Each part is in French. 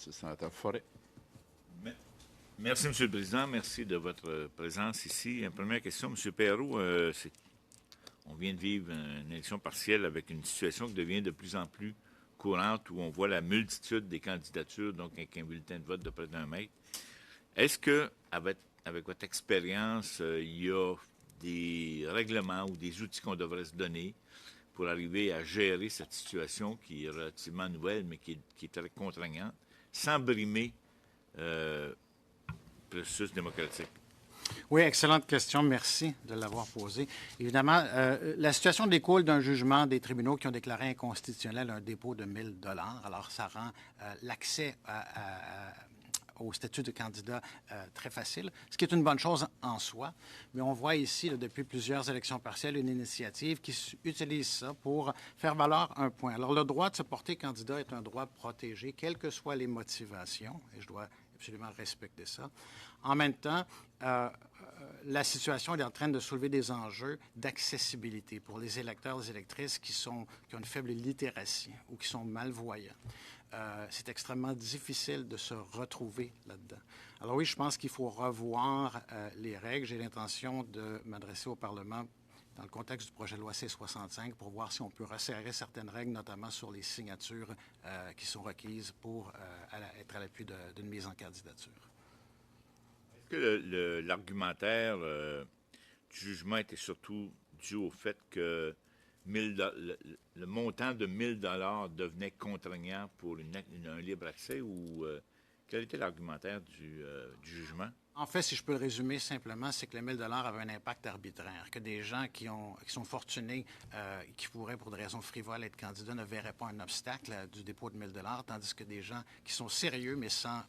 Monsieur le sénateur Forêt. Merci, M. le Président. Merci de votre présence ici. Première question, M. Perrault. On vient de vivre une élection partielle avec une situation qui devient de plus en plus courante où on voit la multitude des candidatures, donc avec un bulletin de vote de près d'un mètre. Est-ce que, avec votre expérience, il y a des règlements ou des outils qu'on devrait se donner pour arriver à gérer cette situation qui est relativement nouvelle, mais qui est très contraignante, sans brimer le processus démocratique? Oui, excellente question. Merci de l'avoir posée. Évidemment, la situation découle d'un jugement des tribunaux qui ont déclaré inconstitutionnel un dépôt de 1 000 $. Alors, ça rend l'accès au statut de candidat très facile, ce qui est une bonne chose en soi. Mais on voit ici, là, depuis plusieurs élections partielles, une initiative qui utilise ça pour faire valoir un point. Alors, le droit de se porter candidat est un droit protégé, quelles que soient les motivations, et je dois absolument respecter ça. En même temps, la situation est en train de soulever des enjeux d'accessibilité pour les électeurs et les électrices qui ont une faible littératie ou qui sont malvoyants. C'est extrêmement difficile de se retrouver là-dedans. Alors oui, je pense qu'il faut revoir les règles. J'ai l'intention de m'adresser au Parlement dans le contexte du projet de loi C-65 pour voir si on peut resserrer certaines règles, notamment sur les signatures qui sont requises pour être à l'appui d'une mise en candidature. Est-ce que l'argumentaire du jugement était surtout dû au fait que le montant de 1 000 $ devenait contraignant pour un libre accès ou quel était l'argumentaire du jugement? En fait, si je peux le résumer simplement, c'est que le 1 000 $ avait un impact arbitraire, que des gens qui sont fortunés, qui pourraient, pour des raisons frivoles, être candidats, ne verraient pas un obstacle du dépôt de 1 000 $, tandis que des gens qui sont sérieux, mais sans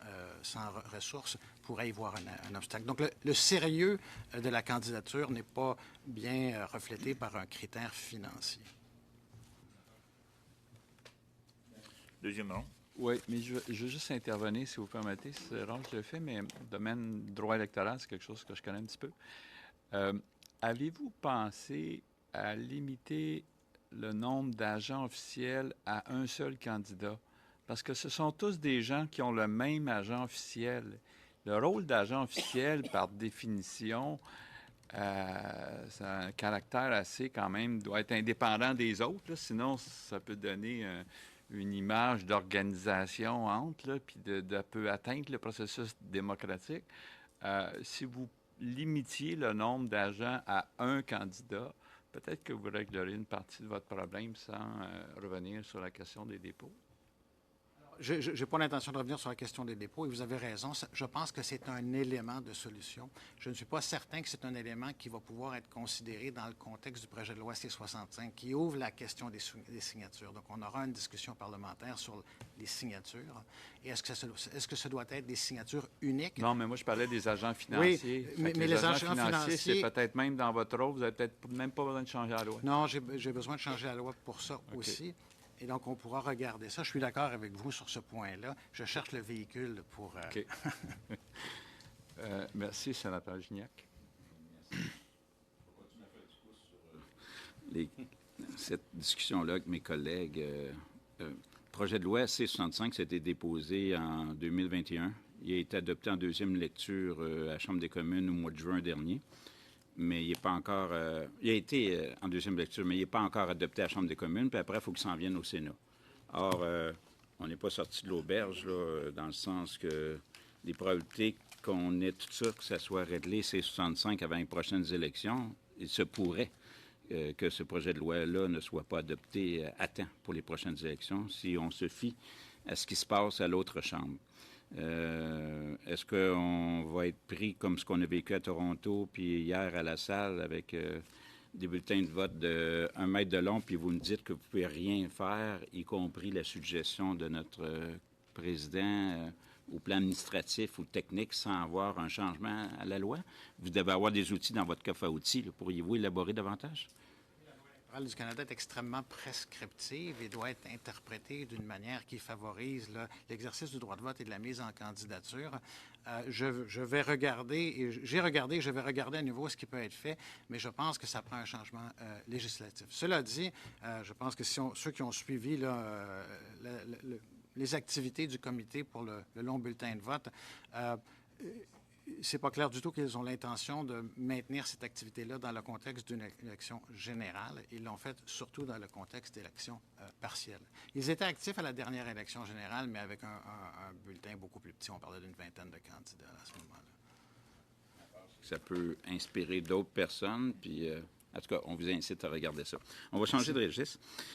ressources, pourraient y voir un obstacle. Donc, le sérieux de la candidature n'est pas bien reflété par un critère financier. Deuxième rond. Oui, mais je veux juste intervenir, si vous permettez. C'est rare que je le fais, mais le domaine droit électoral, c'est quelque chose que je connais un petit peu. Avez-vous pensé à limiter le nombre d'agents officiels à un seul candidat? Parce que ce sont tous des gens qui ont le même agent officiel. Le rôle d'agent officiel, par définition, c'est un caractère assez, quand même, doit être indépendant des autres, là, sinon ça peut donner une image d'organisation entre, là, puis de peut atteindre le processus démocratique. Si vous limitiez le nombre d'agents à un candidat, peut-être que vous réglerez une partie de votre problème sans revenir sur la question des dépôts. Je n'ai pas l'intention de revenir sur la question des dépôts et vous avez raison. Je pense que c'est un élément de solution. Je ne suis pas certain que c'est un élément qui va pouvoir être considéré dans le contexte du projet de loi C-65 qui ouvre la question des signatures. Donc, on aura une discussion parlementaire sur les signatures. Et est-ce que ce doit être des signatures uniques? Non, mais moi, je parlais des agents financiers. Oui, mais les agents financiers, c'est peut-être même dans votre rôle, vous n'avez peut-être même pas besoin de changer la loi. Non, j'ai besoin de changer la loi pour ça aussi. Et donc, on pourra regarder ça. Je suis d'accord avec vous sur ce point-là. Je cherche le véhicule pour... OK. Merci, sénateur Gignac. Cette discussion-là avec mes collègues, le projet de loi C-65, ça a été déposé en 2021. Il a été adopté en deuxième lecture à la Chambre des communes au mois de juin dernier. Mais il n'est pas encore... il a été en deuxième lecture, mais il n'est pas encore adopté à la Chambre des communes, puis après, il faut qu'il s'en vienne au Sénat. Or, on n'est pas sorti de l'auberge, là, dans le sens que les probabilités qu'on ait tout ça, que ça soit réglé, c'est 65 avant les prochaines élections. Il se pourrait que ce projet de loi-là ne soit pas adopté à temps pour les prochaines élections si on se fie à ce qui se passe à l'autre Chambre. Est-ce qu'on va être pris comme ce qu'on a vécu à Toronto, puis hier à la salle, avec des bulletins de vote de 1 mètre de long, puis vous me dites que vous ne pouvez rien faire, y compris la suggestion de notre président au plan administratif ou technique, sans avoir un changement à la loi? Vous devez avoir des outils dans votre coffre à outils. Pourriez-vous élaborer davantage? Du Canada est extrêmement prescriptive et doit être interprétée d'une manière qui favorise l'exercice du droit de vote et de la mise en candidature. Je vais regarder, et j'ai regardé, je vais regarder à nouveau ce qui peut être fait, mais je pense que ça prend un changement législatif. Cela dit, je pense que ceux qui ont suivi les activités du comité pour le long bulletin de vote. C'est pas clair du tout qu'ils ont l'intention de maintenir cette activité-là dans le contexte d'une élection générale. Ils l'ont fait surtout dans le contexte d'élections partielles. Ils étaient actifs à la dernière élection générale, mais avec un bulletin beaucoup plus petit. On parlait d'une vingtaine de candidats à ce moment-là. Ça peut inspirer d'autres personnes, puis en tout cas, on vous incite à regarder ça. On va changer de registre.